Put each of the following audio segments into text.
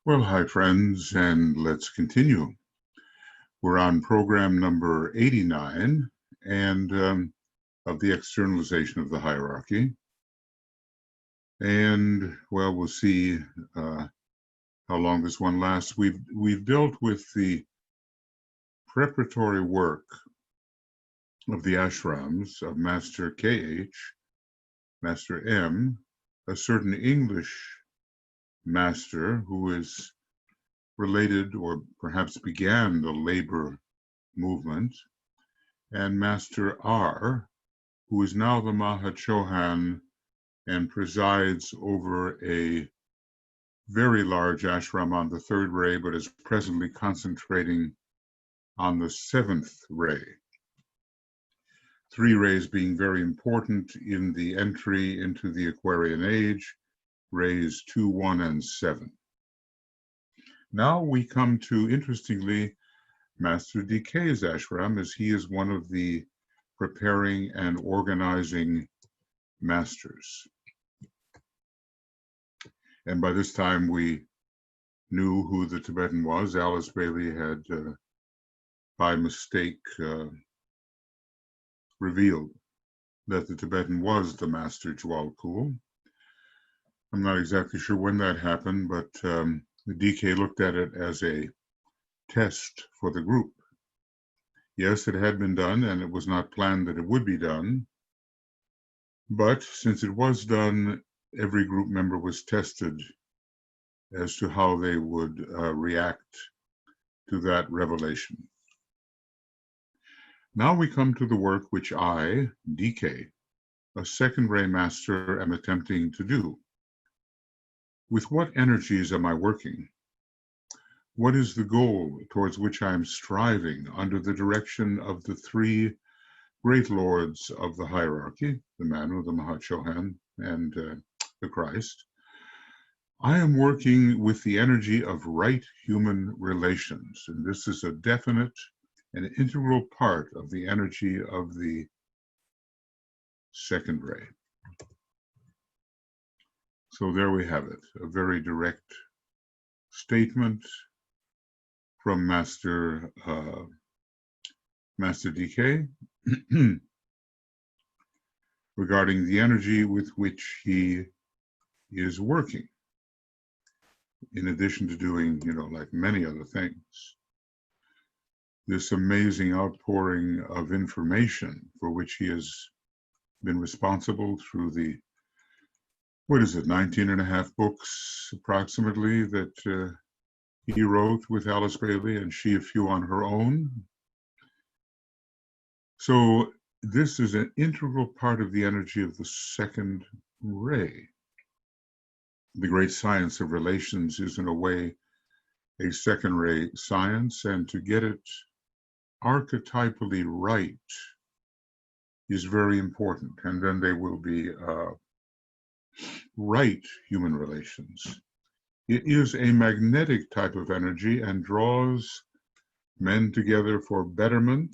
Well, hi, friends, and let's continue. We're on program number 89 and of the externalization of the hierarchy. And, well, we'll see how long this one lasts. We've dealt with the preparatory work of the ashrams of Master K.H., Master M., a certain English master who is related or perhaps began the labor movement, and Master R., who is now the Mahachohan and presides over a very large ashram on the third ray, but is presently concentrating on the seventh ray. Three rays being very important in the entry into the Aquarian age, rays 2, 1, and 7. Now we come to, interestingly, Master DK's ashram, as he is one of the preparing and organizing masters. And by this time we knew who the Tibetan was. Alice Bailey had, by mistake, revealed that the Tibetan was the Master Jwalkul. I'm not exactly sure when that happened, but the DK looked at it as a test for the group. Yes, it had been done, and it was not planned that it would be done. But since it was done, every group member was tested as to how they would react to that revelation. Now we come to the work which I, DK, a second ray master, am attempting to do. With what energies am I working? What is the goal towards which I am striving under the direction of the three great lords of the hierarchy, the Manu, the Mahachohan, and the Christ? I am working with the energy of right human relations, and this is a definite and integral part of the energy of the second ray. So there we have it, a very direct statement from Master DK regarding the energy with which he is working, in addition to doing, like many other things. This amazing outpouring of information for which he has been responsible through the, 19 and a half books approximately that he wrote with Alice Bailey, and she a few on her own. So this is an integral part of the energy of the second ray. The great science of relations is, in a way, a second ray science, and to get it archetypally right is very important. And then they will be right human relations. It is a magnetic type of energy and draws men together for betterment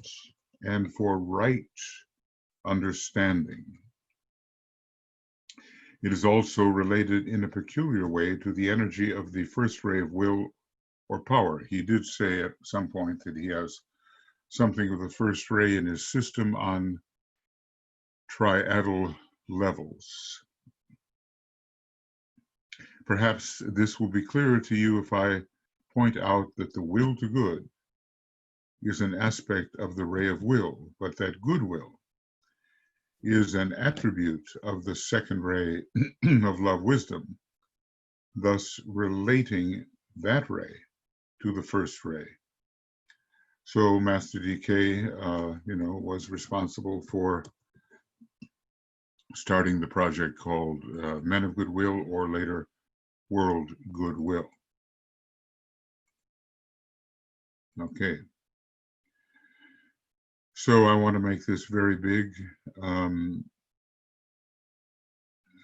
and for right understanding. It is also related in a peculiar way to the energy of the first ray of will or power. He did say at some point that he has something of the first ray in his system on triadal levels. Perhaps this will be clearer to you if I point out that the will to good is an aspect of the ray of will, but that goodwill is an attribute of the second ray of love wisdom, thus relating that ray to the first ray. So Master DK, was responsible for starting the project called Men of Goodwill, or later World Goodwill. Okay. So I want to make this very big,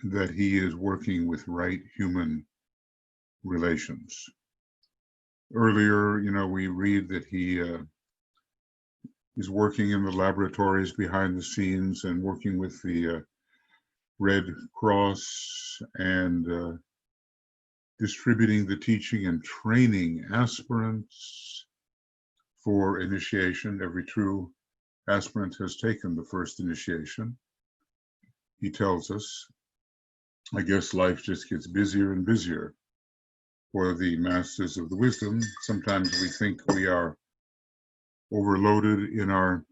that he is working with right human relations. Earlier, we read that he is working in the laboratories behind the scenes and working with the Red Cross and distributing the teaching and training aspirants for initiation. Every true aspirant has taken the first initiation. He tells us, I guess life just gets busier and busier for the masters of the wisdom. Sometimes we think we are overloaded in our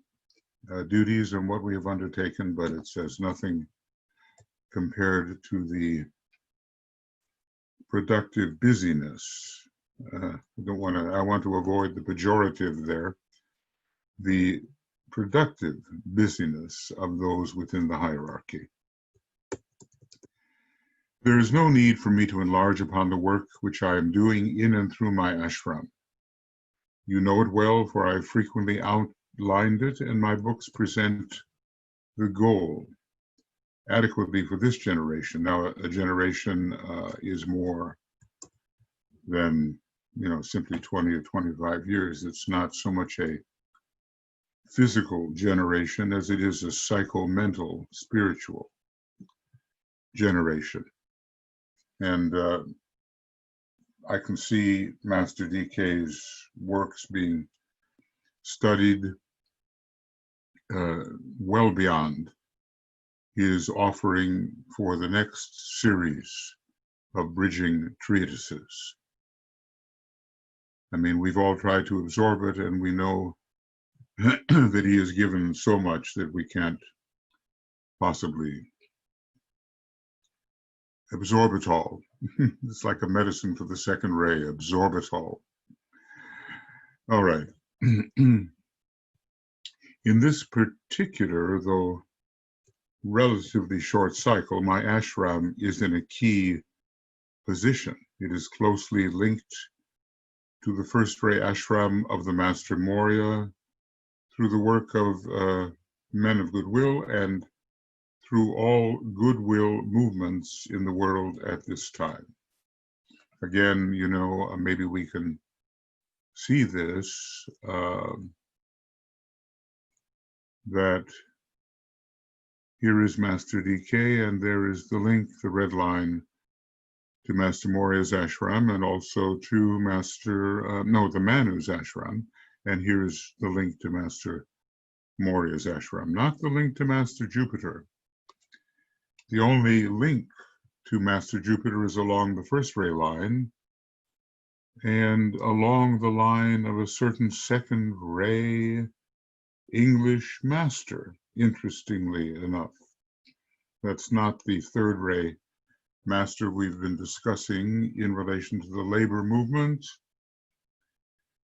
duties and what we have undertaken, but it says nothing compared to the productive busyness. I want to avoid the pejorative there. The productive busyness of those within the hierarchy. There is no need for me to enlarge upon the work which I am doing in and through my ashram. You know it well, for I have frequently outlined it, and my books present the goal adequately for this generation. Now, a generation is more than, simply 20 or 25 years. It's not so much a physical generation as it is a psycho-mental, spiritual generation. And I can see Master DK's works being studied well beyond his offering for the next series of bridging treatises. I mean, we've all tried to absorb it, and we know that he has given so much that we can't possibly absorb it all. It's like a medicine for the second ray, absorb it all. All right. In this particular, though relatively short cycle, my ashram is in a key position. It is closely linked to the first ray ashram of the Master Morya through the work of men of goodwill and through all goodwill movements in the world at this time. Again, maybe we can see this, that here is Master DK, and there is the link, the red line, to Master Morya's ashram, and also to the Manu's ashram. And here's the link to Master Morya's ashram, not the link to Master Jupiter. The only link to Master Jupiter is along the first ray line and along the line of a certain second ray English master, interestingly enough. That's not the third ray master we've been discussing in relation to the labor movement.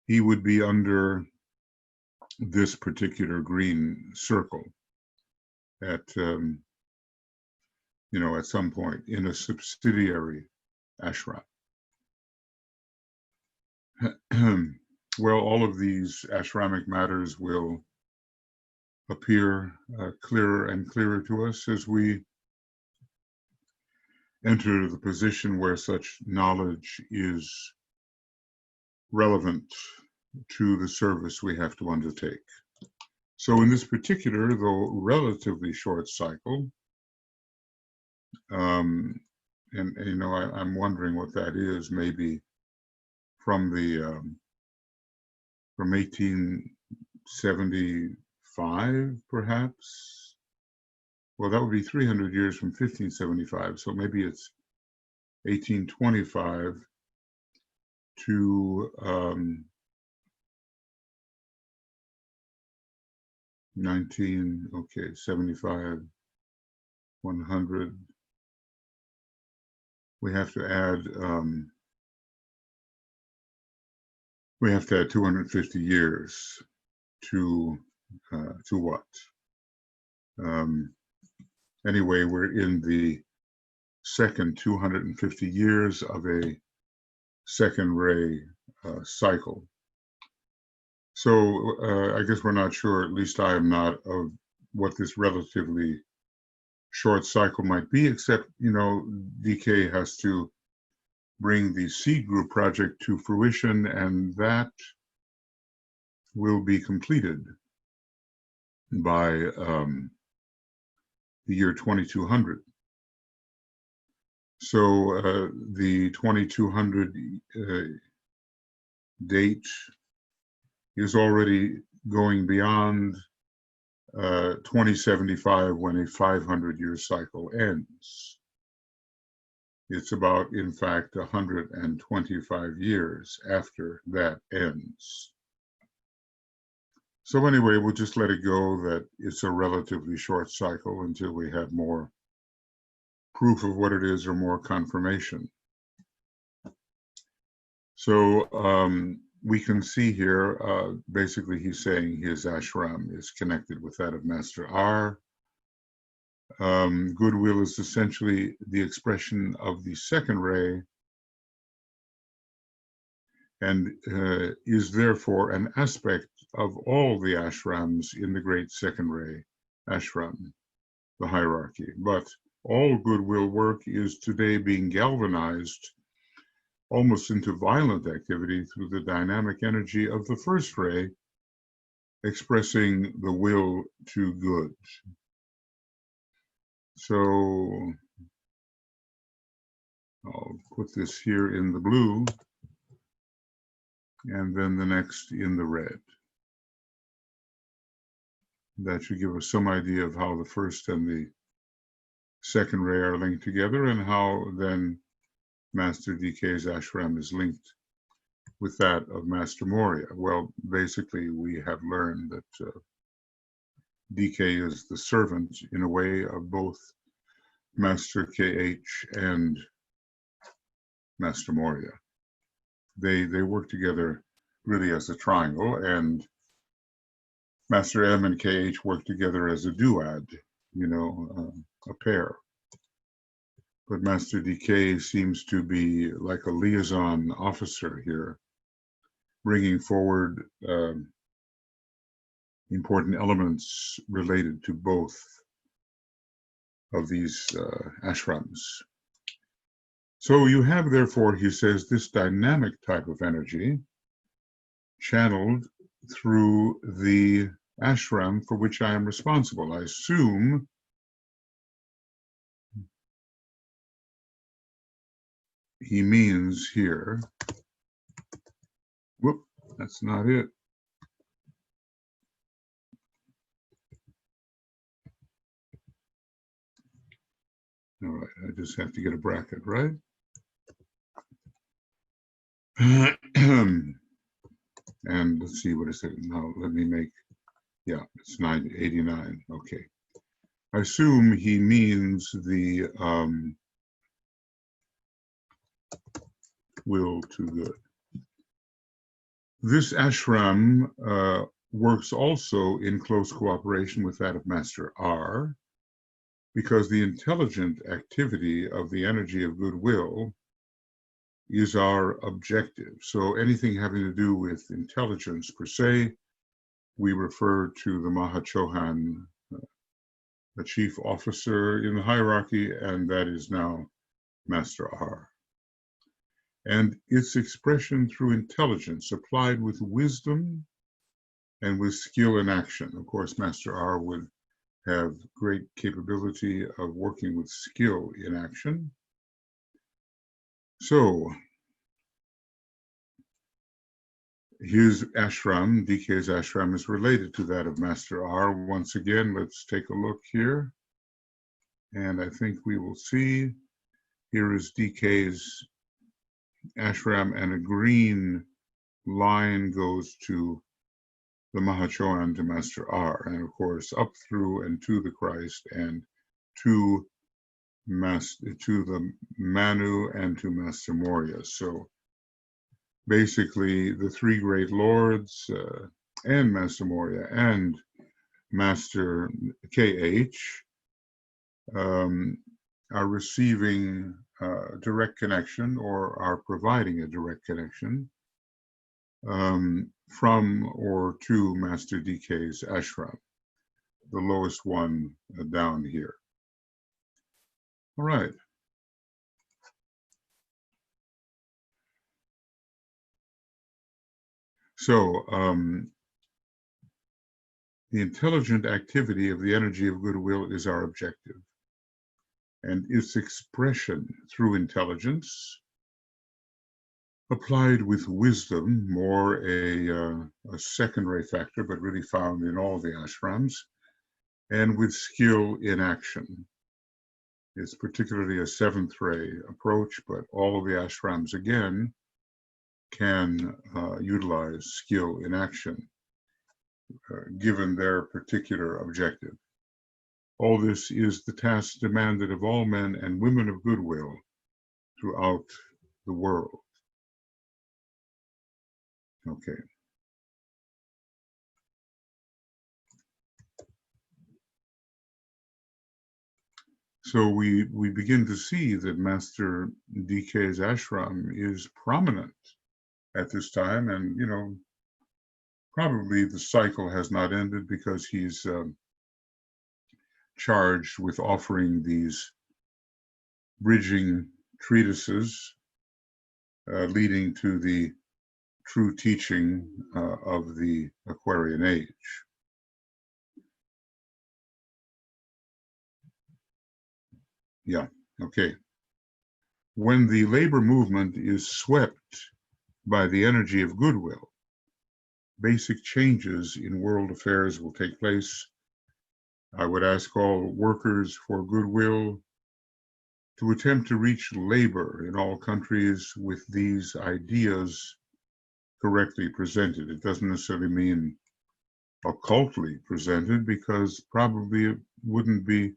He would be under this particular green circle at some point in a subsidiary ashram. Well, all of these ashramic matters will appear clearer and clearer to us as we enter the position where such knowledge is relevant to the service we have to undertake. So in this particular, though relatively short cycle, I'm wondering what that is, maybe from 1875, perhaps. Well, that would be 300 years from 1575, so maybe it's 1825 to 75, 100. We have to add 250 years to what? Anyway, we're in the second 250 years of a second ray cycle. So I guess we're not sure, at least I am not, of what this relatively short cycle might be, except, DK has to bring the seed group project to fruition, and that will be completed by the year 2200. So the 2200 date is already going beyond 2075 when a 500-year cycle ends. It's about, in fact, 125 years after that ends. So anyway, we'll just let it go that it's a relatively short cycle until we have more proof of what it is or more confirmation. So we can see here, basically he's saying his ashram is connected with that of Master R. Goodwill is essentially the expression of the second ray and is therefore an aspect of all the ashrams in the great second ray ashram, the hierarchy. But all goodwill work is today being galvanized almost into violent activity through the dynamic energy of the first ray, expressing the will to good. So I'll put this here in the blue, and then the next in the red. That should give us some idea of how the first and the second ray are linked together, and how then Master DK's ashram is linked with that of Master Moria. Well, basically, we have learned that DK is the servant, in a way, of both Master KH and Master Moria. They work together really as a triangle, and Master M and KH work together as a duad, a pair. But Master DK seems to be like a liaison officer here, bringing forward important elements related to both of these ashrams. So you have, therefore, he says, this dynamic type of energy channeled through the ashram for which I am responsible. I assume he means here, whoop, that's not it. All right, I just have to get a bracket, right? And let's see, what is it now? Let me make, yeah, it's 989. Okay. I assume he means the will to good. This ashram works also in close cooperation with that of Master R, because the intelligent activity of the energy of goodwill is our objective. So anything having to do with intelligence per se, we refer to the Mahachohan, the chief officer in the hierarchy, and that is now Master R. And its expression through intelligence applied with wisdom and with skill in action. Of course, Master R would have great capability of working with skill in action. So his ashram, DK's ashram, is related to that of Master R. Once again, let's take a look here. And I think we will see, here is DK's ashram, and a green line goes to the Mahachohan, to Master R, and of course up through and to the Christ, and to the Manu, and to Master Moria. So basically the three great lords and Master Moria and Master KH are receiving direct connection, or are providing a direct connection from or to Master DK's ashram, the lowest one down here. All right. So the intelligent activity of the energy of goodwill is our objective. and its expression through intelligence, applied with wisdom, more a secondary factor, but really found in all the ashrams, and with skill in action. It's particularly a seventh ray approach, but all of the ashrams, again, can utilize skill in action, given their particular objective. All this is the task demanded of all men and women of goodwill throughout the world. Okay. So we begin to see that Master DK's ashram is prominent at this time, and probably the cycle has not ended because he's charged with offering these bridging treatises leading to the true teaching of the Aquarian age. Yeah, okay. When the labor movement is swept by the energy of goodwill, basic changes in world affairs will take place. I would ask all workers for goodwill to attempt to reach labor in all countries with these ideas correctly presented. It doesn't necessarily mean occultly presented, because probably it wouldn't be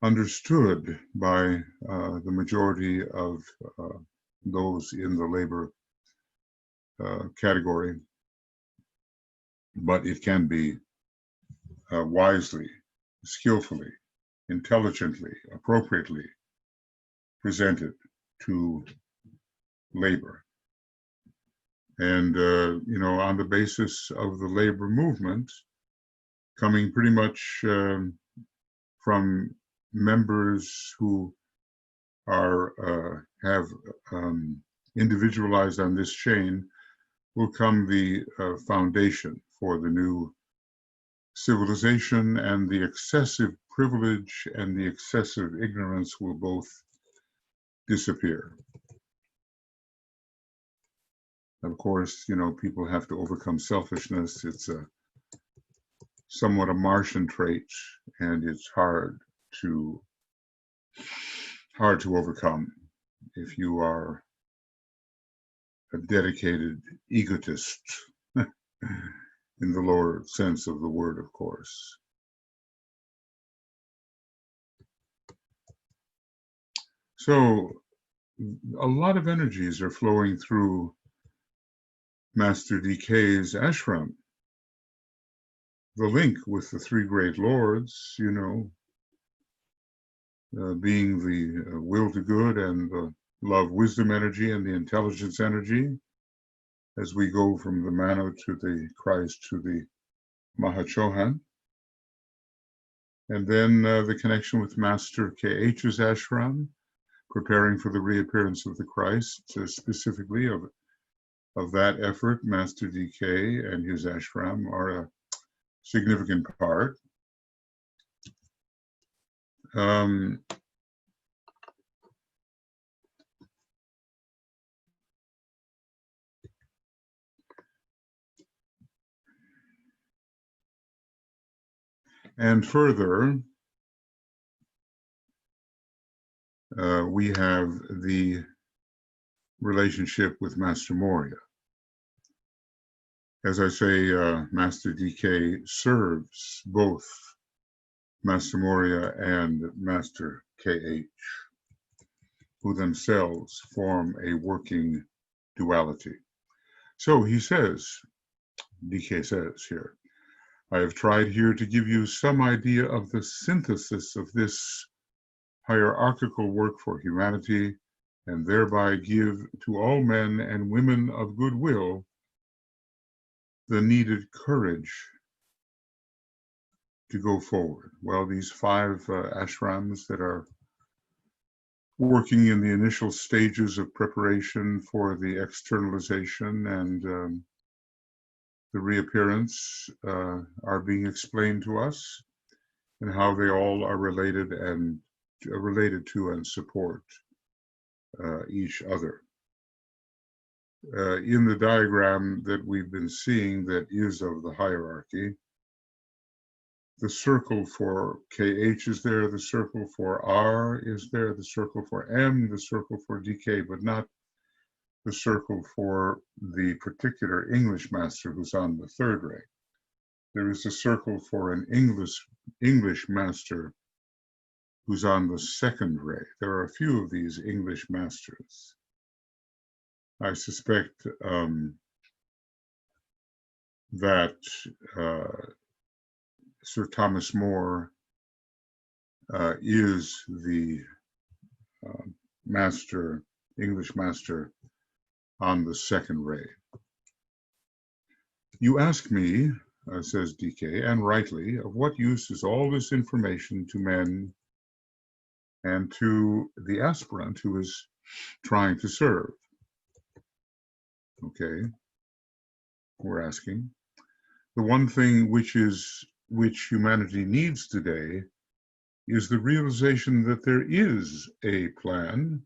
understood by the majority of those in the labor category, but it can be wisely, skillfully, intelligently, appropriately presented to labor. And, on the basis of the labor movement, coming pretty much from members who have individualized on this chain, will come the foundation for the new civilization, and the excessive privilege and the excessive ignorance will both disappear. Of course, people have to overcome selfishness. It's somewhat a Martian trait, and it's hard to overcome if you are a dedicated egotist in the lower sense of the word, of course. So a lot of energies are flowing through Master DK's ashram. The link with the three great lords, being the will to good and the love wisdom energy and the intelligence energy, as we go from the Mano to the Christ to the Mahachohan. And then the connection with Master KH's ashram, preparing for the reappearance of the Christ, specifically of that effort. Master DK and his ashram are a significant part. And further, we have the relationship with Master Moria. As I say, Master DK serves both Master Moria and Master KH, who themselves form a working duality. So he says, DK says here, I have tried here to give you some idea of the synthesis of this hierarchical work for humanity, and thereby give to all men and women of goodwill the needed courage to go forward. Well, these 5 ashrams that are working in the initial stages of preparation for the externalization and the reappearance are being explained to us, and how they all are related and related to and support each other. In the diagram that we've been seeing that is of the hierarchy, the circle for KH is there, the circle for R is there, the circle for M, the circle for DK, but not the circle for the particular English master who's on the third ray. There is a circle for an English master who's on the second ray. There are a few of these English masters. I suspect that Sir Thomas More is the master, English master on the second ray. You ask me, says DK, and rightly, of what use is all this information to men and to the aspirant who is trying to serve? Okay, we're asking. The one thing which humanity needs today is the realization that there is a plan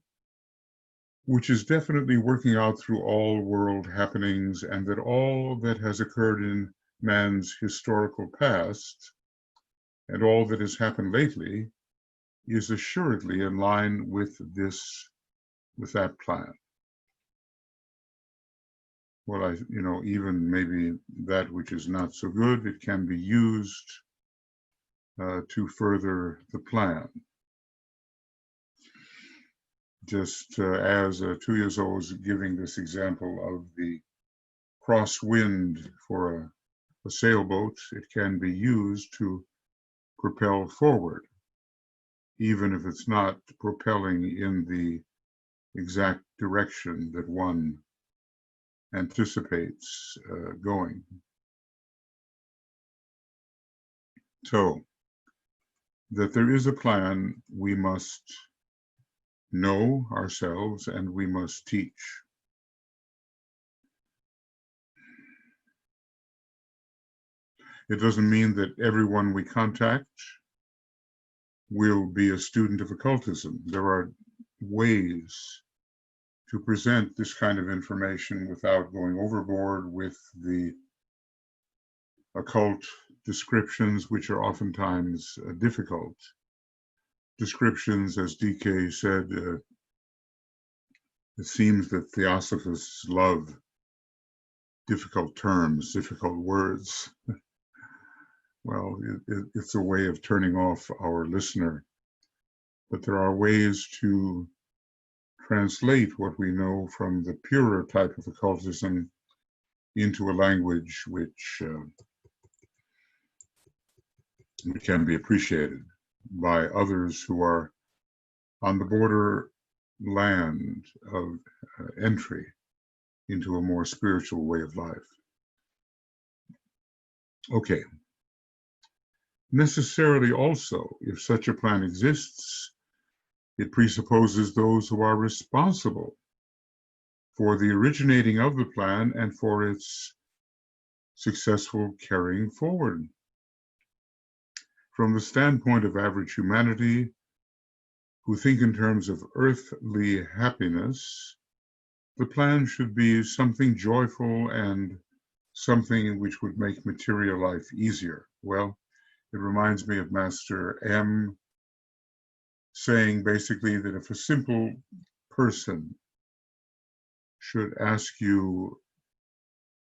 which is definitely working out through all world happenings, and that all that has occurred in man's historical past and all that has happened lately is assuredly in line with that plan. Well, even maybe that which is not so good, it can be used to further the plan. Just as 2 years old was giving this example of the crosswind for a sailboat, it can be used to propel forward, even if it's not propelling in the exact direction that one anticipates going. So, that there is a plan, we must know ourselves and we must teach. It doesn't mean that everyone we contact will be a student of occultism. There are ways to present this kind of information without going overboard with the occult descriptions, which are oftentimes difficult. Descriptions, as DK said, it seems that theosophists love difficult terms, difficult words. Well, it's a way of turning off our listener. But there are ways to translate what we know from the purer type of occultism into a language which can be appreciated by others who are on the borderland of entry into a more spiritual way of life. Okay. Necessarily also, if such a plan exists, it presupposes those who are responsible for the originating of the plan and for its successful carrying forward. From the standpoint of average humanity, who think in terms of earthly happiness, the plan should be something joyful and something which would make material life easier. Well, it reminds me of Master M saying basically that if a simple person should ask you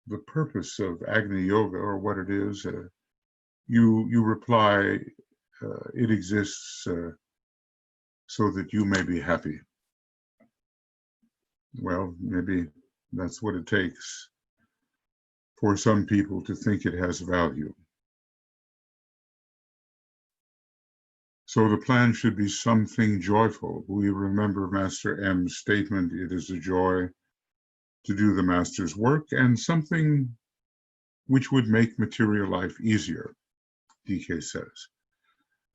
the purpose of Agni Yoga or what it is, you reply, it exists so that you may be happy. Well, maybe that's what it takes for some people to think it has value. So the plan should be something joyful. We remember Master M's statement, it is a joy to do the Master's work, and something which would make material life easier, DK says.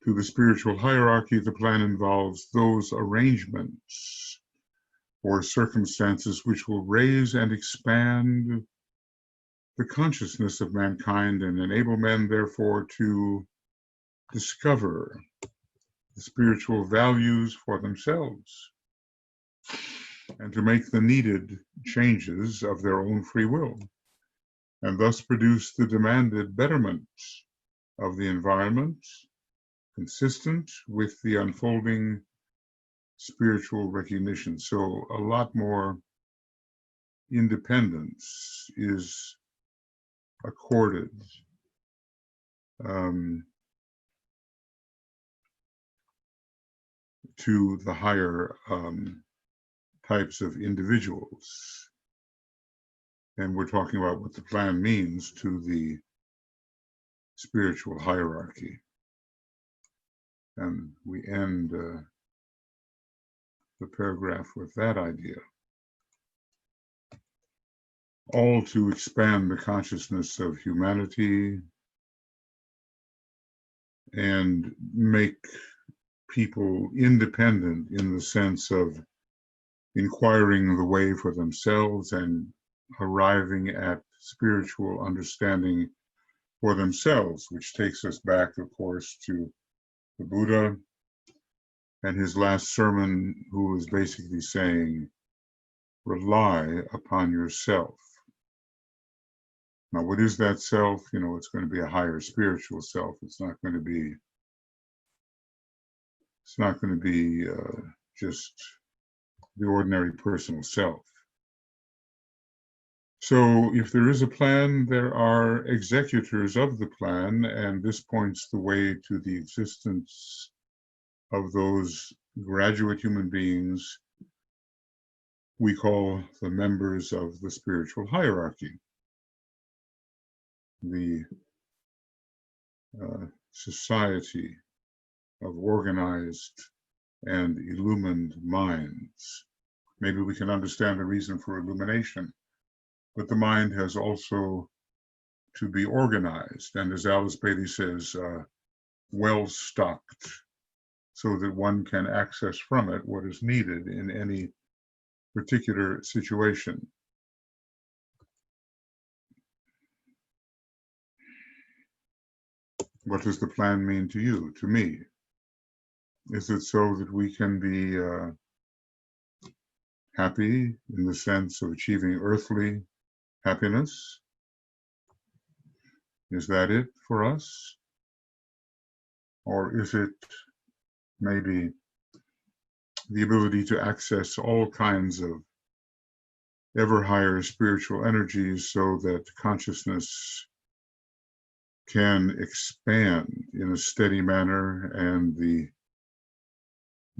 To the spiritual hierarchy, the plan involves those arrangements or circumstances which will raise and expand the consciousness of mankind and enable men, therefore, to discover the spiritual values for themselves and to make the needed changes of their own free will, and thus produce the demanded betterment of the environment consistent with the unfolding spiritual recognition. So a lot more independence is accorded to the higher types of individuals. And we're talking about what the plan means to the spiritual hierarchy. And we end the paragraph with that idea. All to expand the consciousness of humanity and make people independent in the sense of inquiring the way for themselves and arriving at spiritual understanding for themselves, which takes us back, of course, to the Buddha and his last sermon, who was basically saying, rely upon yourself. Now, what is that self? It's going to be a higher spiritual self. It's not going to be just the ordinary personal self. So if there is a plan, there are executors of the plan, and this points the way to the existence of those graduate human beings we call the members of the spiritual hierarchy, the society of organized and illumined minds. Maybe we can understand the reason for illumination, but the mind has also to be organized, and as Alice Bailey says, well stocked, so that one can access from it what is needed in any particular situation. What does the plan mean to you, to me? Is it so that we can be happy in the sense of achieving earthly happiness? Is that it for us? Or is it maybe the ability to access all kinds of ever higher spiritual energies so that consciousness can expand in a steady manner and the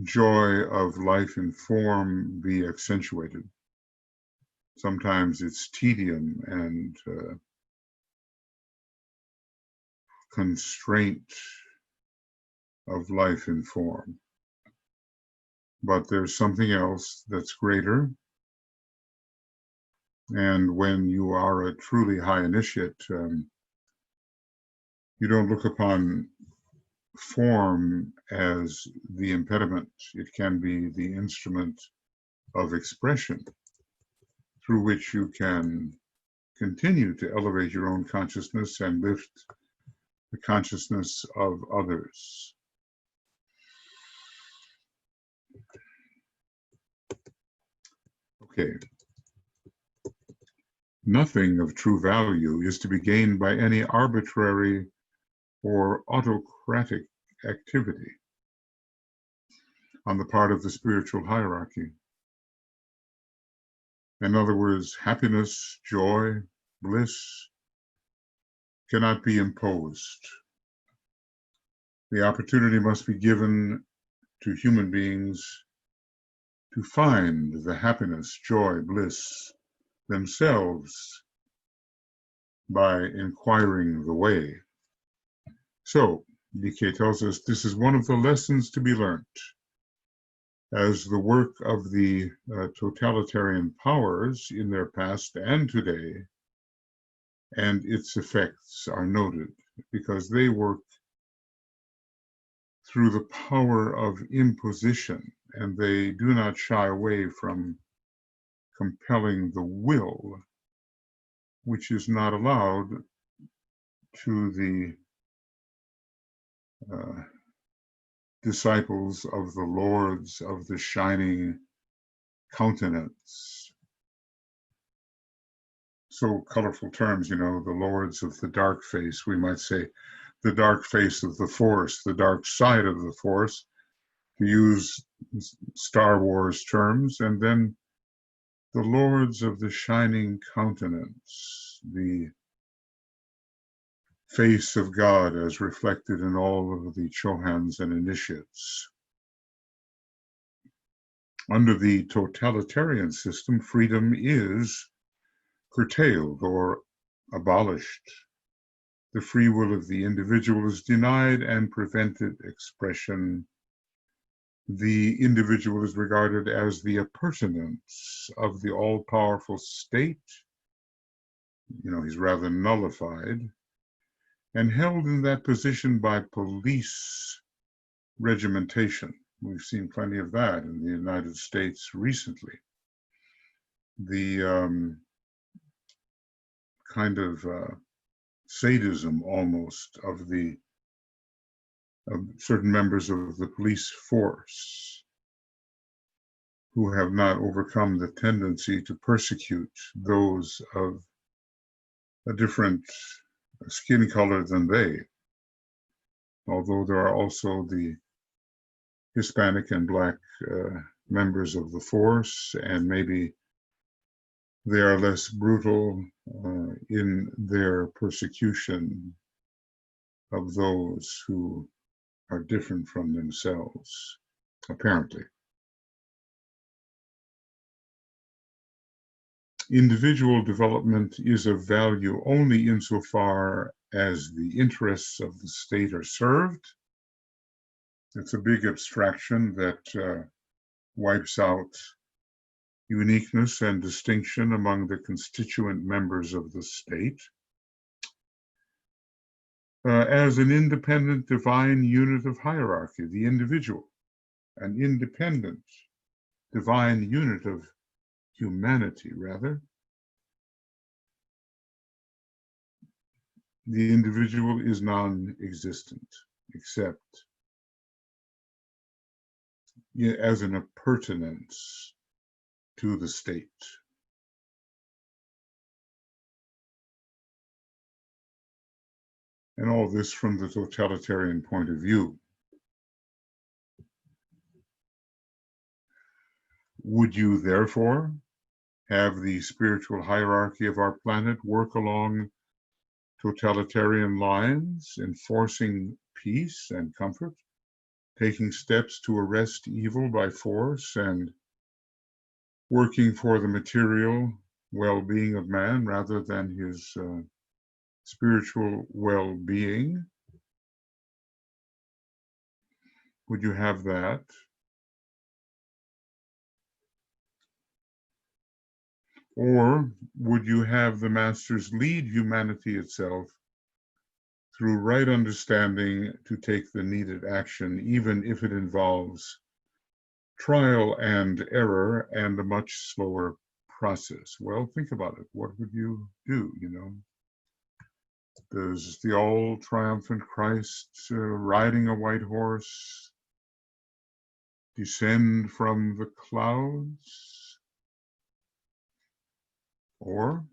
joy of life in form be accentuated? Sometimes it's tedium and constraint of life in form. But there's something else that's greater. And when you are a truly high initiate, you don't look upon form as the impediment. It can be the instrument of expression through which you can continue to elevate your own consciousness and lift the consciousness of others. Okay. Nothing of true value is to be gained by any arbitrary or autocratic activity on the part of the spiritual hierarchy. In other words, happiness, joy, bliss cannot be imposed. The opportunity must be given to human beings to find the happiness, joy, bliss themselves by inquiring the way. So, DK tells us this is one of the lessons to be learned as the work of the totalitarian powers in their past and today and its effects are noted, because they work through the power of imposition, and they do not shy away from compelling the will, which is not allowed to the disciples of the lords of the shining countenance. So colorful terms, the lords of the dark face, we might say the dark face of the Force, the dark side of the Force, to use Star Wars terms, and then the lords of the shining countenance, the face of God as reflected in all of the Chohans and initiates. Under the totalitarian system, freedom is curtailed or abolished. The free will of the individual is denied and prevented expression. The individual is regarded as the appurtenance of the all-powerful state. He's rather nullified and held in that position by police regimentation. We've seen plenty of that in the United States recently. The kind of sadism almost of certain members of the police force who have not overcome the tendency to persecute those of a different skin color than they, although there are also the Hispanic and Black members of the force, and maybe they are less brutal in their persecution of those who are different from themselves, apparently. Individual development is of value only insofar as the interests of the state are served. It's a big abstraction that wipes out uniqueness and distinction among the constituent members of the state. As an independent divine unit of hierarchy, the individual, an independent divine unit of humanity, rather. The individual is non-existent, except as an appurtenance to the state. And all this from the totalitarian point of view. Would you therefore have the spiritual hierarchy of our planet work along totalitarian lines, enforcing peace and comfort, taking steps to arrest evil by force, and working for the material well-being of man rather than his spiritual well-being? Would you have that? Or would you have the masters lead humanity itself through right understanding to take the needed action, even if it involves trial and error and a much slower process? Well, think about it. What would you do, Does the all-triumphant Christ riding a white horse descend from the clouds? Or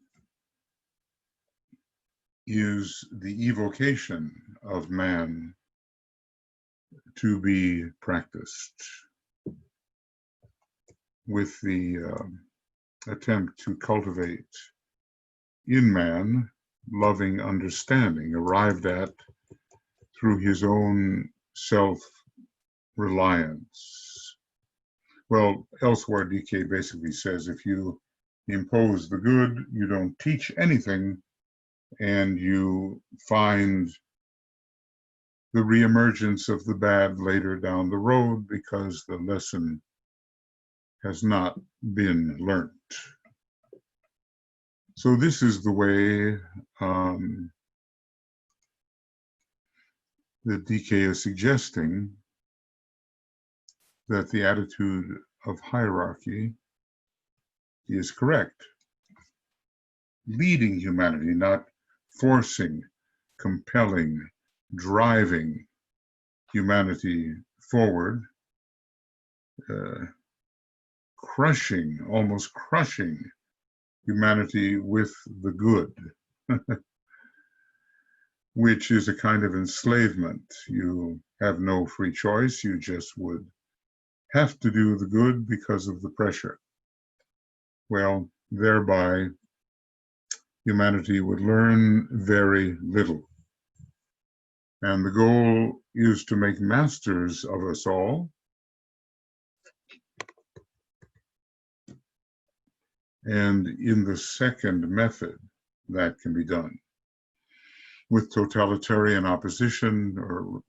is the evocation of man to be practiced with the attempt to cultivate in man loving understanding, arrived at through his own self-reliance? Well, elsewhere, DK basically says if you impose the good, you don't teach anything, and you find the reemergence of the bad later down the road because the lesson has not been learnt. So this is the way that DK is suggesting that the attitude of hierarchy is correct. Leading humanity, not forcing, compelling, driving humanity forward, uh, almost crushing humanity with the good, which is a kind of enslavement. You have no free choice. You just would have to do the good because of the pressure. Well, thereby, humanity would learn very little. And the goal is to make masters of us all. And in the second method, that can be done. With totalitarian opposition, or,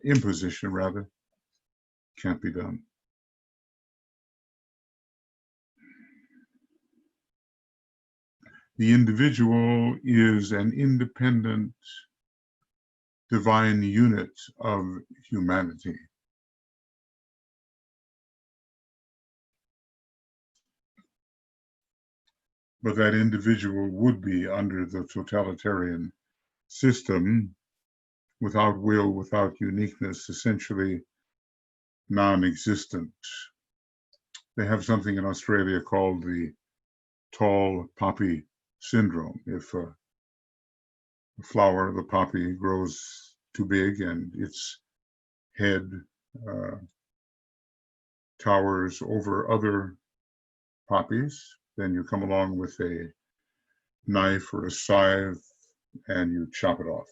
imposition rather, can't be done. The individual is an independent divine unit of humanity. But that individual would be, under the totalitarian system, without will, without uniqueness, essentially non-existent. They have something in Australia called the tall poppy syndrome. If a flower, the poppy, grows too big and its head towers over other poppies, then you come along with a knife or a scythe and you chop it off,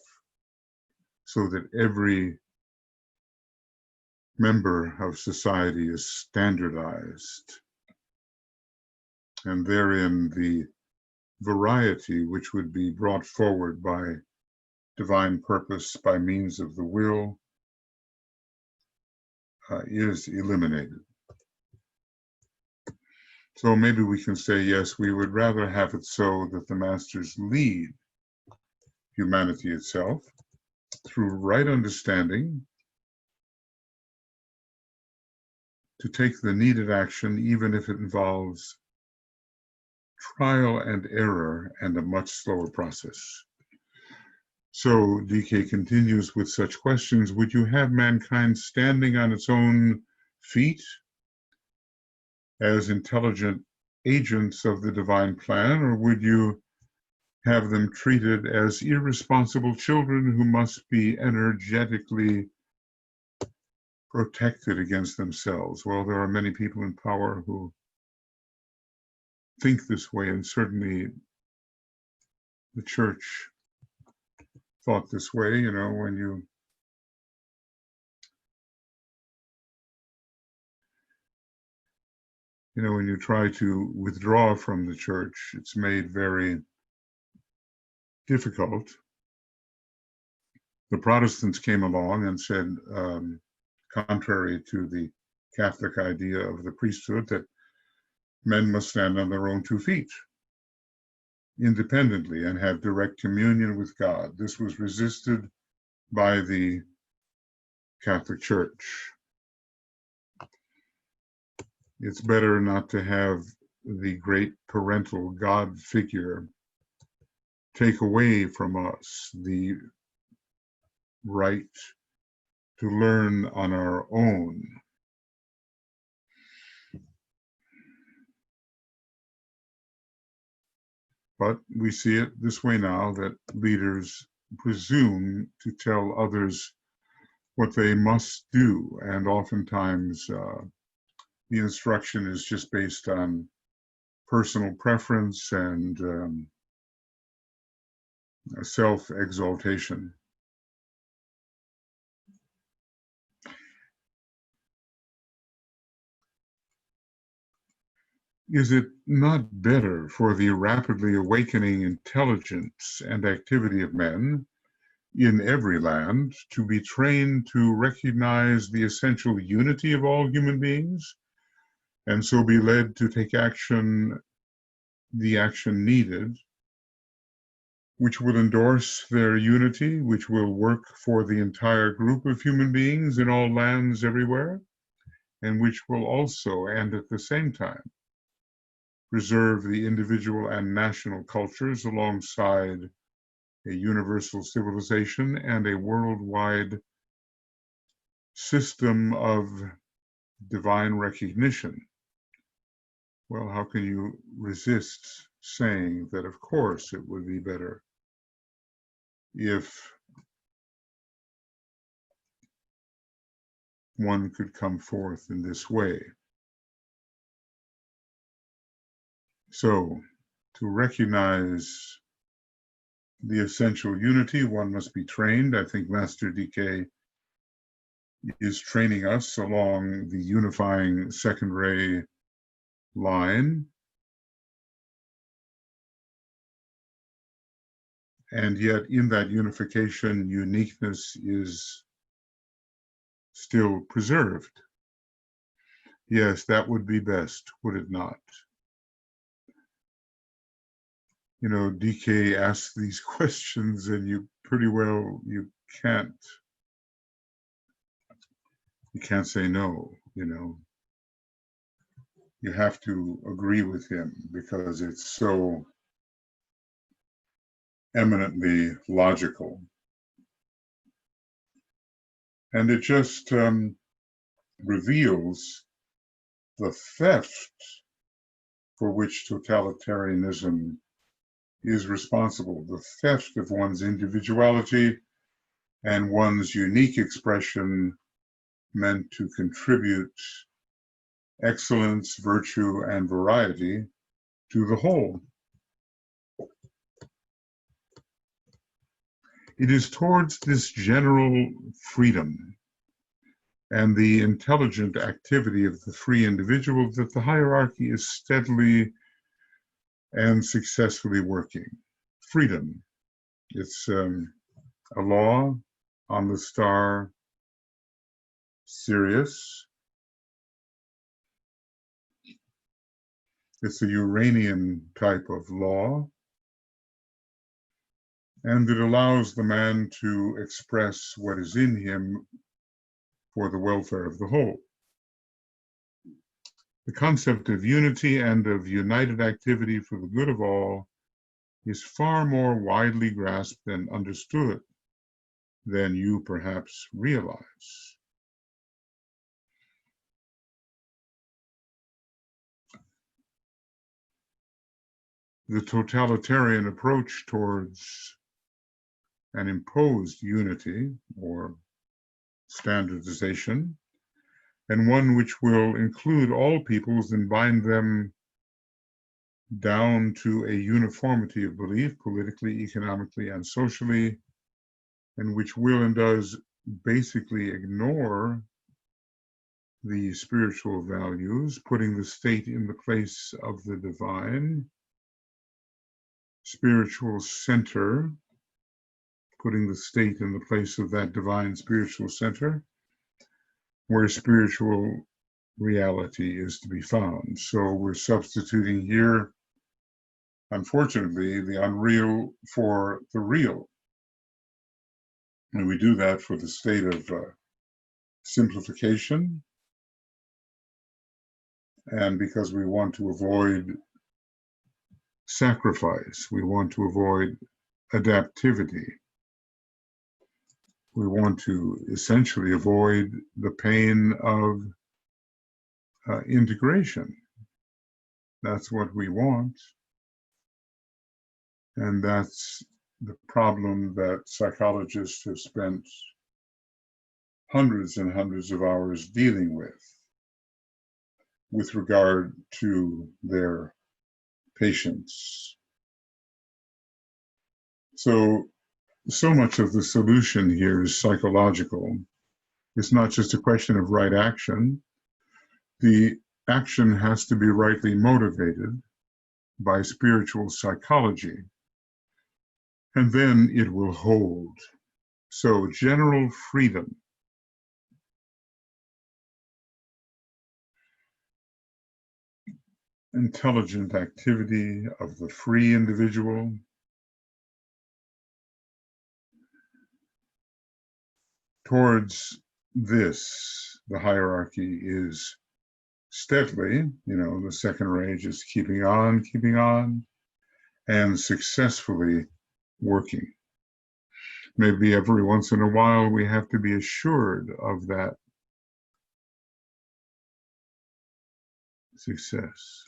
so that every member of society is standardized. And therein the variety which would be brought forward by divine purpose by means of the will is eliminated. So maybe we can say, yes, we would rather have it so that the masters lead humanity itself through right understanding to take the needed action, even if it involves trial and error and a much slower process. So DK continues with such questions. Would you have mankind standing on its own feet as intelligent agents of the divine plan, or would you have them treated as irresponsible children who must be energetically protected against themselves? Well, there are many people in power who think this way, and certainly the church thought this way. When you try to withdraw from the church, it's made very difficult. The Protestants came along and said, contrary to the Catholic idea of the priesthood, that men must stand on their own 2 feet independently and have direct communion with God. This was resisted by the Catholic Church. It's better not to have the great parental God figure take away from us the right to learn on our own. But we see it this way now, that leaders presume to tell others what they must do, and oftentimes the instruction is just based on personal preference and self-exaltation. Is it not better for the rapidly awakening intelligence and activity of men in every land to be trained to recognize the essential unity of all human beings, and so be led to take action, the action needed, which will endorse their unity, which will work for the entire group of human beings in all lands everywhere, and which will also, and at the same time, preserve the individual and national cultures alongside a universal civilization and a worldwide system of divine recognition. Well, how can you resist saying that, of course, it would be better if one could come forth in this way? So, to recognize the essential unity, one must be trained. I think Master DK is training us along the unifying second ray line. And yet in that unification, uniqueness is still preserved. Yes, that would be best, would it not? You know, DK asks these questions and you can't say no, you know. You have to agree with him because it's so eminently logical. And it just reveals the theft for which totalitarianism is responsible, the theft of one's individuality and one's unique expression meant to contribute excellence, virtue, and variety to the whole. It is towards this general freedom and the intelligent activity of the free individual that the hierarchy is steadily and successfully working. Freedom. It's a law on the star Sirius. It's a Uranian type of law, and it allows the man to express what is in him for the welfare of the whole. The concept of unity and of united activity for the good of all is far more widely grasped and understood than you perhaps realize. The totalitarian approach towards an imposed unity or standardization, and one which will include all peoples and bind them down to a uniformity of belief, politically, economically, and socially, and which will and does basically ignore the spiritual values, putting the state in the place of the divine, spiritual center, putting the state in the place of that divine spiritual center, where spiritual reality is to be found. So we're substituting here, unfortunately, the unreal for the real. And we do that for the state of simplification, and because we want to avoid sacrifice, we want to avoid adaptivity. We want to essentially avoid the pain of integration. That's what we want. And that's the problem that psychologists have spent hundreds and hundreds of hours dealing with regard to their patients. So much of the solution here is psychological. It's not just a question of right action. The action has to be rightly motivated by spiritual psychology, and then it will hold. So general freedom. Intelligent activity of the free individual. Towards this, the hierarchy is steadily, the second ray is keeping on, and successfully working. Maybe every once in a while we have to be assured of that success.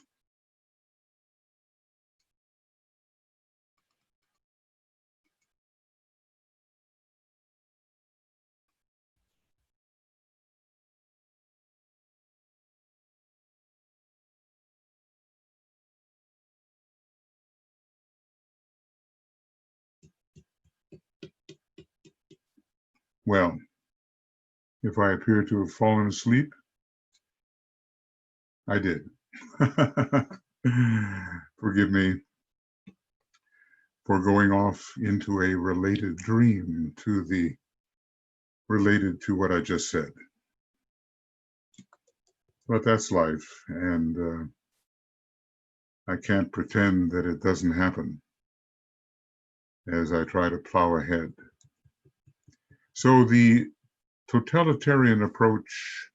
Well, if I appear to have fallen asleep, I did. Forgive me for going off into a related dream related to what I just said. But that's life, and I can't pretend that it doesn't happen as I try to plow ahead. So the totalitarian approach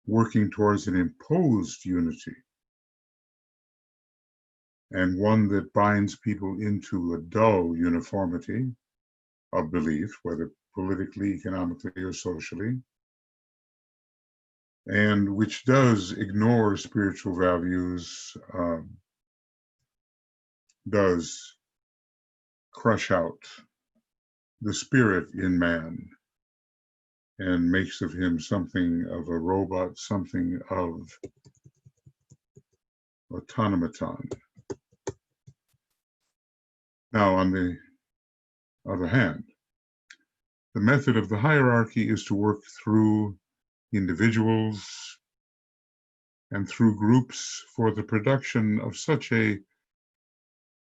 working towards an imposed unity and one that binds people into a dull uniformity of belief, whether politically, economically, or socially, and which does ignore spiritual values, does crush out the spirit in man and makes of him something of a robot, something of automaton. Now, on the other hand, the method of the hierarchy is to work through individuals and through groups for the production of such a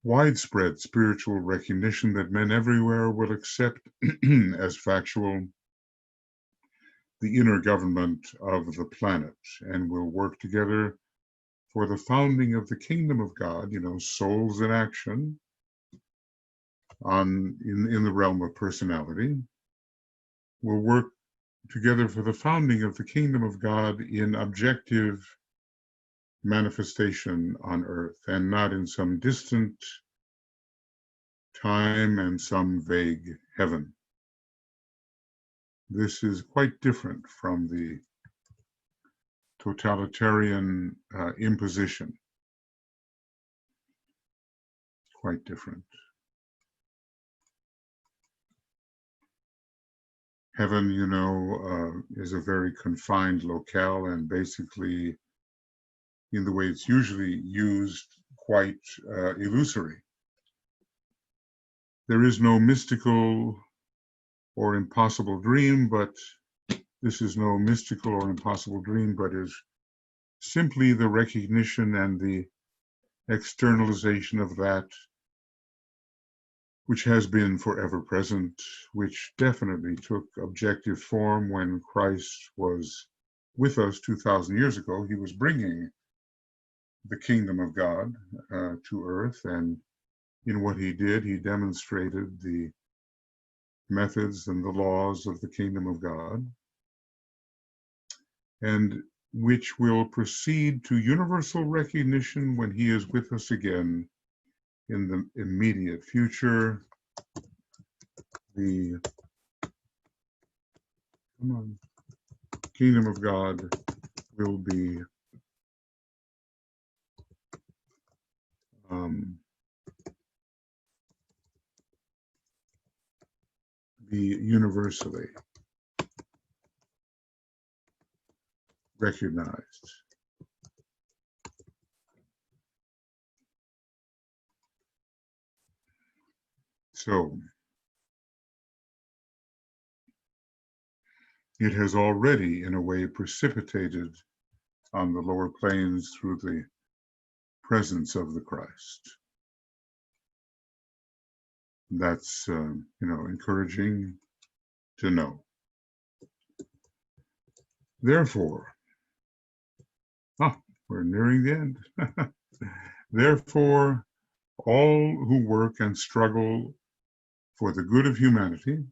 widespread spiritual recognition that men everywhere will accept as factual the inner government of the planet and will work together for the founding of the kingdom of God, souls in action in the realm of personality, will work together for the founding of the kingdom of God in objective manifestation on earth and not in some distant time and some vague heaven. This is quite different from the totalitarian imposition. Quite different. Heaven, is a very confined locale and basically, in the way it's usually used, quite illusory. There is no mystical or impossible dream, but this is no mystical or impossible dream, but is simply the recognition and the externalization of that which has been forever present, which definitely took objective form when Christ was with us 2,000 years ago. He was bringing the kingdom of God to earth, and in what he did, he demonstrated the methods and the laws of the kingdom of God, and which will proceed to universal recognition when he is with us again in the immediate future. The kingdom of God will be universally recognized. So it has already, in a way, precipitated on the lower planes through the presence of the Christ. That's, encouraging to know. Therefore, we're nearing the end. Therefore, all who work and struggle for the good of humanity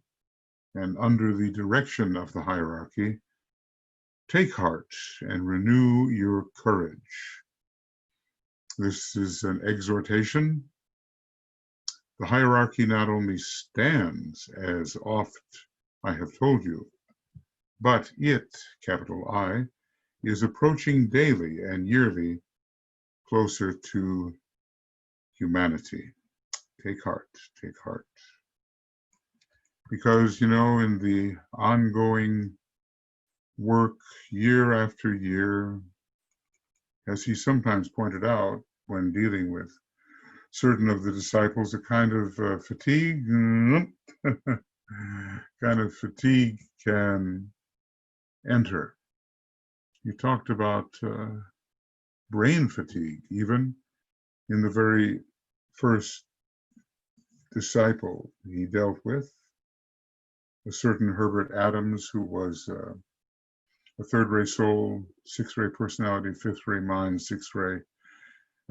and under the direction of the hierarchy, take heart and renew your courage. This is an exhortation. The hierarchy not only stands, as oft I have told you, but it, capital I, is approaching daily and yearly closer to humanity. Take heart, take heart. Because, in the ongoing work year after year, as he sometimes pointed out when dealing with certain of the disciples, a kind of fatigue, kind of fatigue can enter. He talked about brain fatigue, even in the very first disciple he dealt with, a certain Herbert Adams, who was a third-ray soul, sixth-ray personality, fifth-ray mind, sixth-ray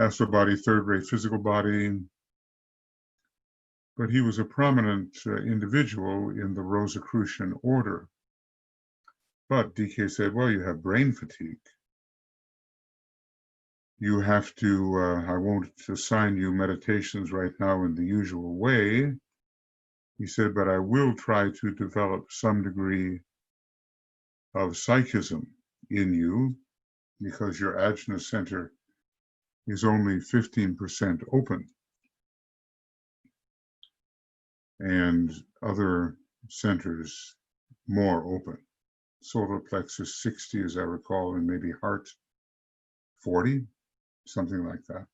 astral body, third-ray physical body. But he was a prominent individual in the Rosicrucian order. But DK said, well, you have brain fatigue. You have to, I won't assign you meditations right now in the usual way. He said, but I will try to develop some degree of psychism in you, because your ajna center is only 15% open, and other centers more open. Solar plexus 60, as I recall, and maybe heart 40, something like that.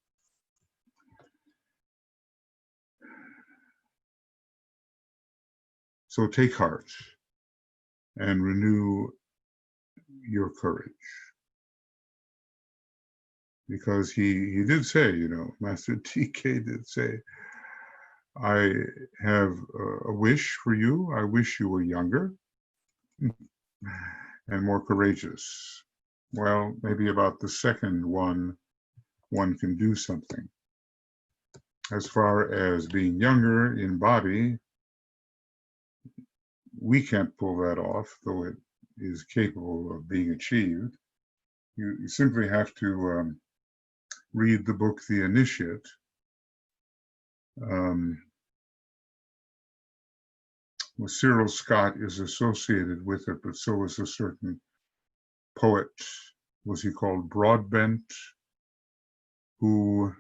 So take heart and renew your courage. Because he did say, Master TK did say, I have a wish for you. I wish you were younger and more courageous. Well, maybe about the second one can do something. As far as being younger in body, we can't pull that off, though it is capable of being achieved. You simply have to read the book The Initiate. Well, Cyril Scott is associated with it, but so is a certain poet, was he called Broadbent, who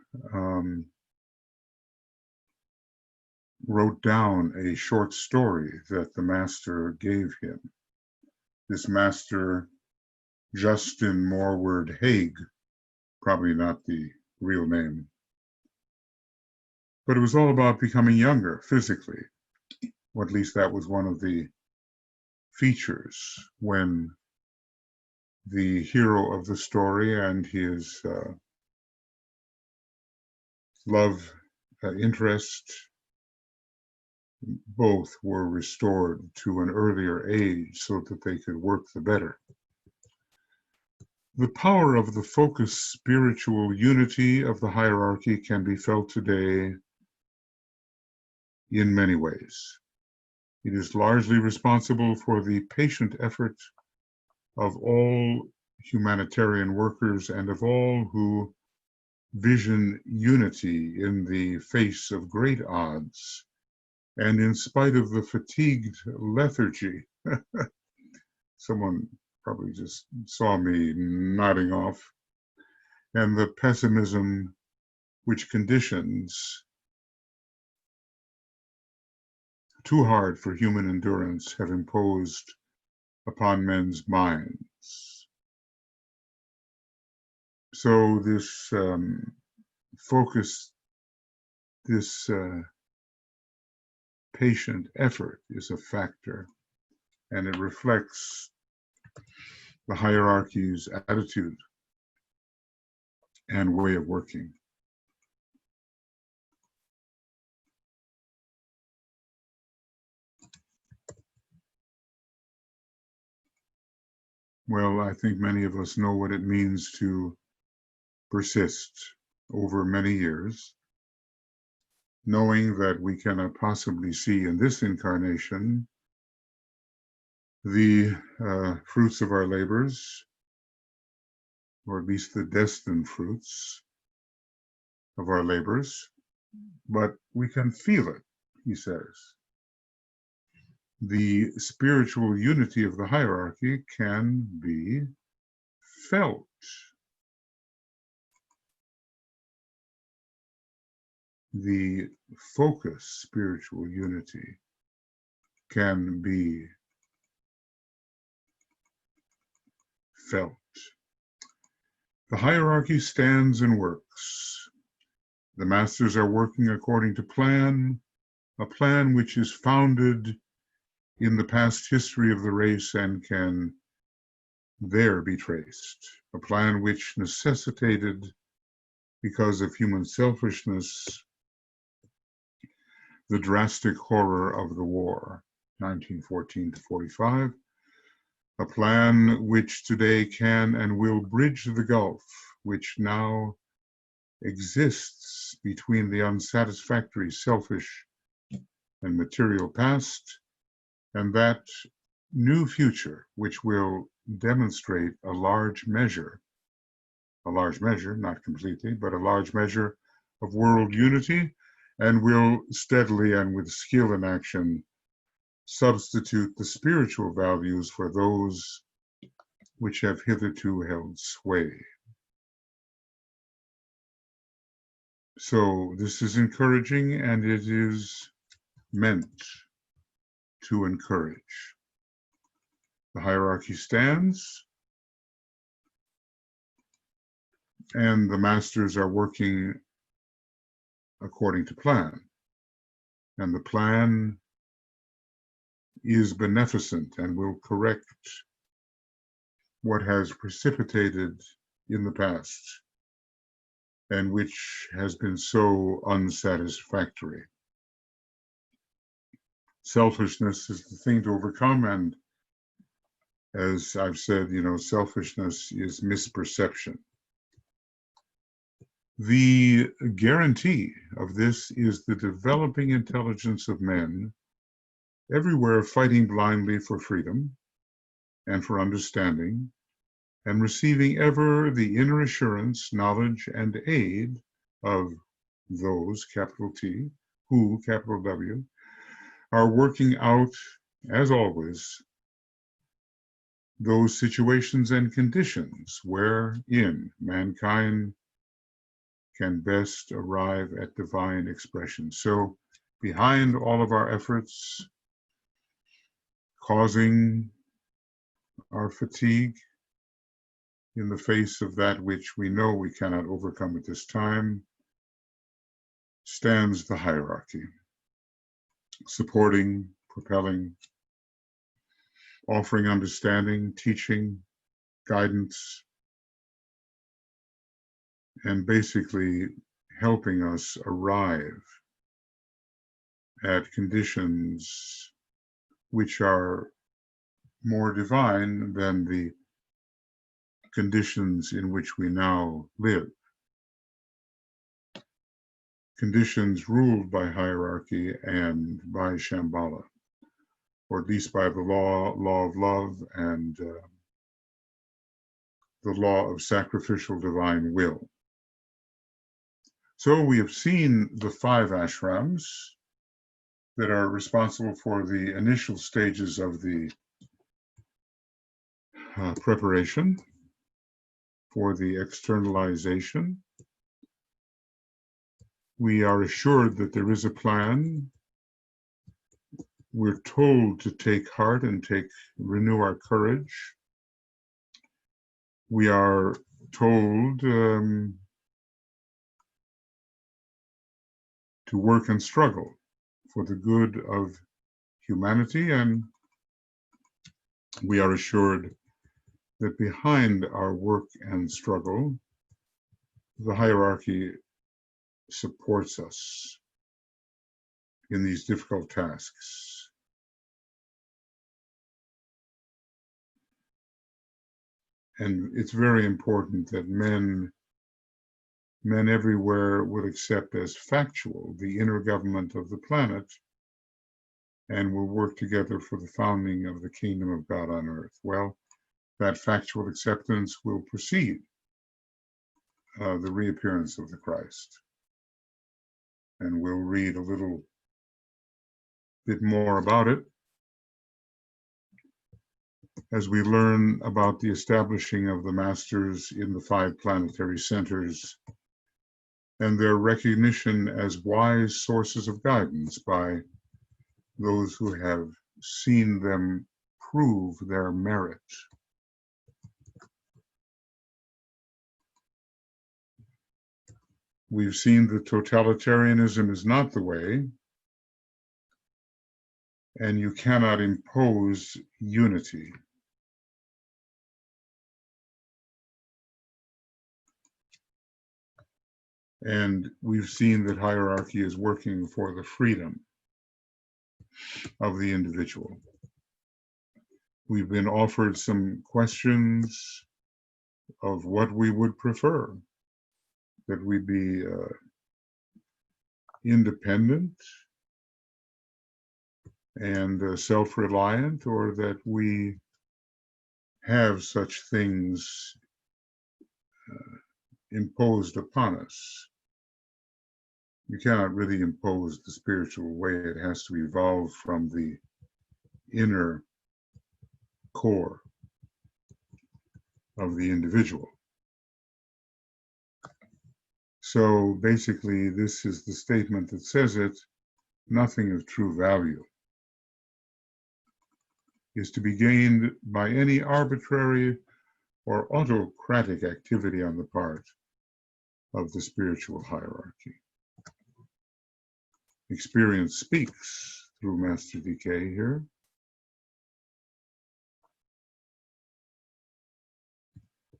wrote down a short story that the master gave him. This master, Justin Morward Haig, probably not the real name, but it was all about becoming younger physically. Or at least that was one of the features when the hero of the story and his love interest both were restored to an earlier age so that they could work the better. The power of the focused spiritual unity of the hierarchy can be felt today in many ways. It is largely responsible for the patient effort of all humanitarian workers and of all who vision unity in the face of great odds and in spite of the fatigued lethargy. Someone probably just saw me nodding off. And the pessimism which conditions too hard for human endurance have imposed upon men's minds. So this focus, this patient effort is a factor, and it reflects the hierarchy's attitude and way of working. Well, I think many of us know what it means to persist over many years, knowing that we cannot possibly see in this incarnation the fruits of our labors, or at least the destined fruits of our labors, but we can feel it, he says. The spiritual unity of the hierarchy can be felt. The focus, spiritual unity, can be felt. The hierarchy stands and works. The masters are working according to plan, a plan which is founded in the past history of the race and can there be traced, a plan which necessitated, because of human selfishness, the drastic horror of the war, 1914 to 45, a plan which today can and will bridge the gulf which now exists between the unsatisfactory, selfish, and material past and that new future which will demonstrate a large measure, not completely, but a large measure of world unity, and will steadily and with skill and action substitute the spiritual values for those which have hitherto held sway. So this is encouraging, and it is meant to encourage. The hierarchy stands, and the masters are working according to plan. And the plan is beneficent and will correct what has precipitated in the past and which has been so unsatisfactory. Selfishness is the thing to overcome, and as I've said, selfishness is misperception. The guarantee of this is the developing intelligence of men everywhere fighting blindly for freedom and for understanding, and receiving ever the inner assurance, knowledge, and aid of those, capital T, who, capital W, are working out, as always, those situations and conditions wherein mankind can best arrive at divine expression. So behind all of our efforts, causing our fatigue in the face of that which we know we cannot overcome at this time, stands the hierarchy, supporting, propelling, offering understanding, teaching, guidance, and basically helping us arrive at conditions which are more divine than the conditions in which we now live. Conditions ruled by hierarchy and by Shambhala, or at least by the law of love and the law of sacrificial divine will. So we have seen the 5 ashrams that are responsible for the initial stages of the preparation for the externalization. We are assured that there is a plan. We're told to take heart and renew our courage. We are told to work and struggle for the good of humanity, and we are assured that behind our work and struggle, the hierarchy supports us in these difficult tasks. And it's very important that men everywhere will accept as factual the inner government of the planet and will work together for the founding of the kingdom of God on earth. Well, that factual acceptance will precede the reappearance of the Christ. And we'll read a little bit more about it as we learn about the establishing of the masters in the 5 planetary centers and their recognition as wise sources of guidance by those who have seen them prove their merit. We've seen that totalitarianism is not the way, and you cannot impose unity. And we've seen that hierarchy is working for the freedom of the individual. We've been offered some questions of what we would prefer, that we be independent and self-reliant, or that we have such things imposed upon us. You cannot really impose the spiritual way. It has to evolve from the inner core of the individual. So basically, this is the statement that says it: nothing of true value is to be gained by any arbitrary or autocratic activity on the part of the spiritual hierarchy. Experience speaks through Master Decay here.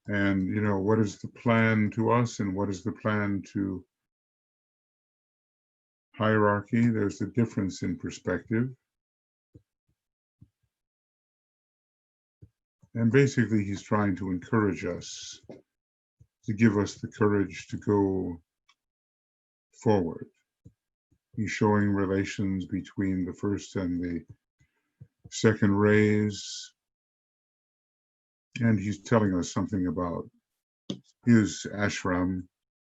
And, you know, what is the plan to us and what is the plan to hierarchy? There's a difference in perspective. And basically, he's trying to encourage us, to give us the courage to go forward. He's showing relations between the first and the second rays, and he's telling us something about his ashram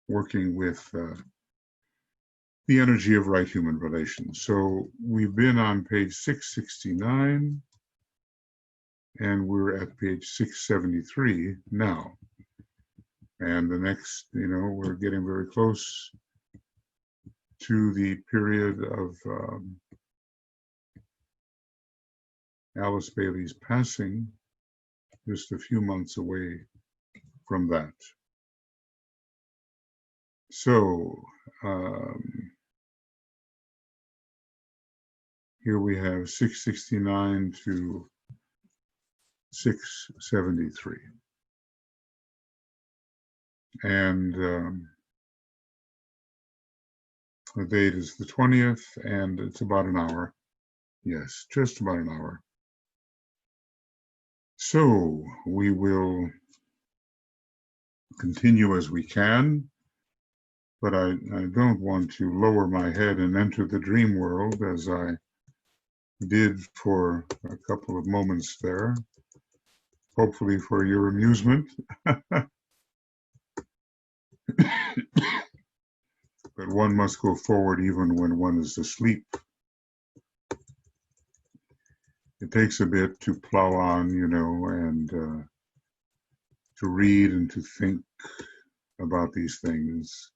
working with the energy of right human relations. So we've been on page 669, and we're at page 673 now. And the next, you know, we're getting very close to the period of Alice Bailey's passing, just a few months away from that. So here we have 669 to 673. And the date is the 20th, and it's about an hour. Yes, just about an hour. So we will continue as we can, but I don't want to lower my head and enter the dream world as I did for a couple of moments there, hopefully for your amusement. But one must go forward even when one is asleep. It takes a bit to plow on, you know, and to read and to think about these things.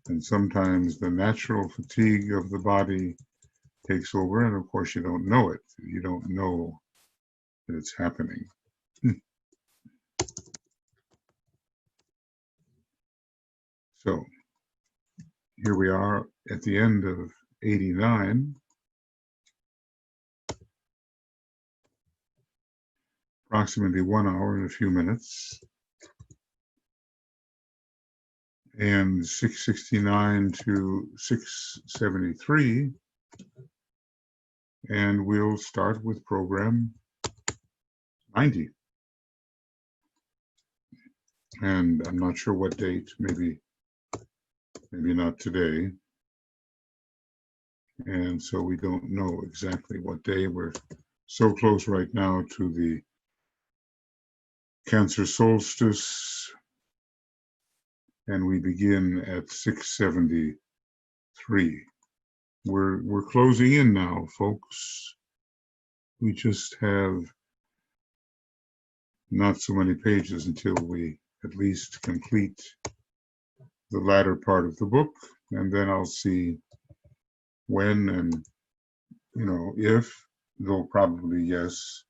And sometimes the natural fatigue of the body takes over, and of course you don't know it. You don't know that it's happening. So here we are at the end of 89. Approximately 1 hour and a few minutes. And 669 to 673. And we'll start with program 90. And I'm not sure what date, maybe not today. And so we don't know exactly what day. We're so close right now to the Cancer solstice, and we begin at 673. We're closing in now, folks. We just have not so many pages until we at least complete the latter part of the book, and then I'll see when and, if, though probably yes,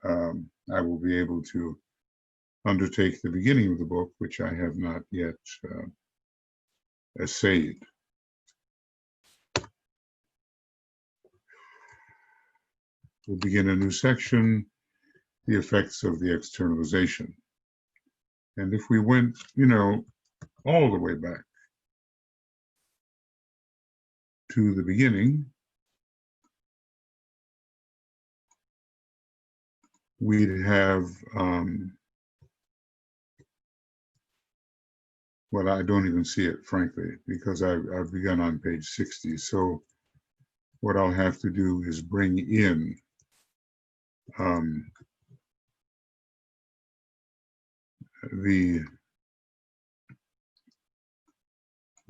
I will be able to undertake the beginning of the book, which I have not yet essayed. We'll begin a new section, the effects of the externalization. And if we went, all the way back to the beginning, we'd have, well, I don't even see it, frankly, because I've begun on page 60. So what I'll have to do is bring in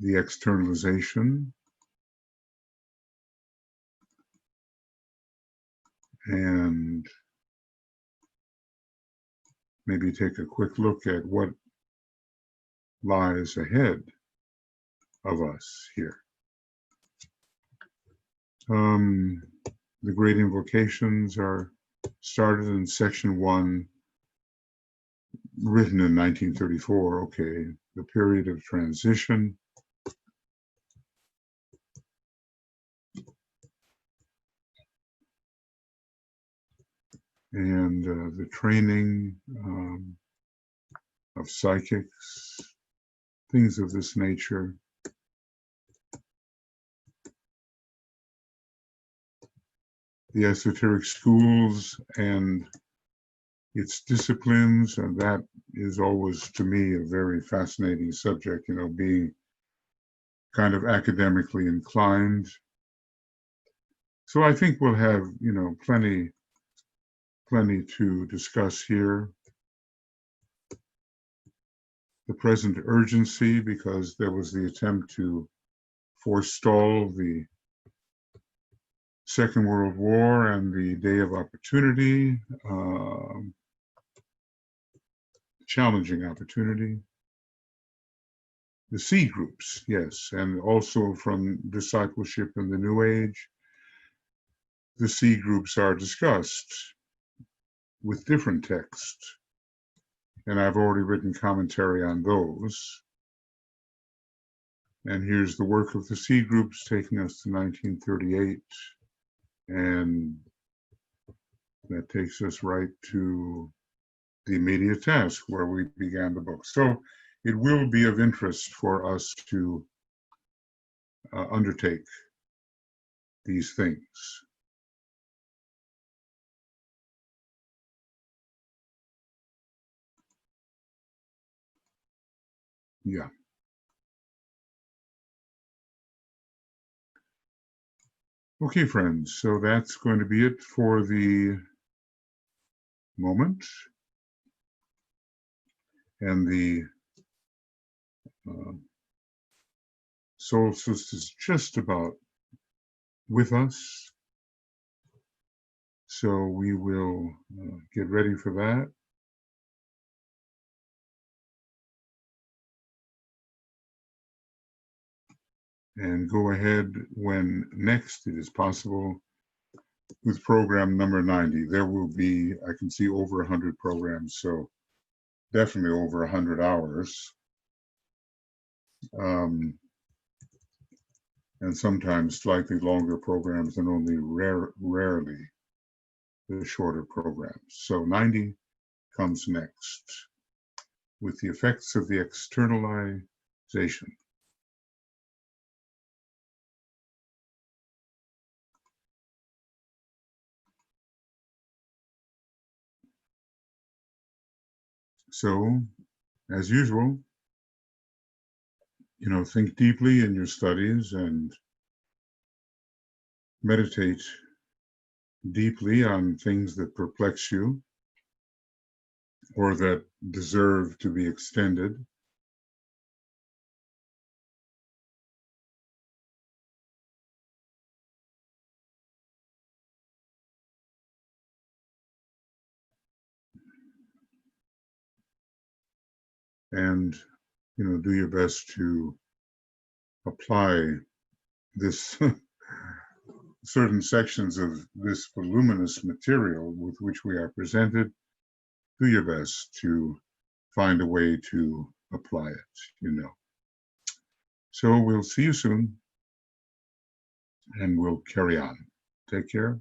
the externalization and maybe take a quick look at what lies ahead of us here. The great invocations are started in section 1, written in 1934. Okay, the period of transition. And the training of psychics, things of this nature. The esoteric schools and its disciplines, and that is always, to me, a very fascinating subject, being kind of academically inclined. So I think we'll have, plenty to discuss here. The present urgency, because there was the attempt to forestall the Second World War and the Day of Opportunity, challenging opportunity. The C groups, yes, and also from discipleship in the New Age, the C groups are discussed with different texts, and I've already written commentary on those. And here's the work of the C groups taking us to 1938, and that takes us right to the immediate task where we began the book. So it will be of interest for us to undertake these things. Yeah. Okay, friends, so that's going to be it for the moment. And the solstice is just about with us. So we will get ready for that. And go ahead when next it is possible with program number 90. There will be, I can see, over 100 programs, so definitely over 100 hours. And sometimes slightly longer programs and only rarely the shorter programs. So 90 comes next with the effects of the externalization. So, as usual, think deeply in your studies and meditate deeply on things that perplex you or that deserve to be extended. and do your best to apply this certain sections of this voluminous material with which we are presented. Do your best to find a way to apply it. So we'll see you soon, and we'll carry on. Take care.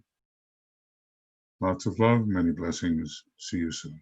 Lots of love, many blessings. See you soon.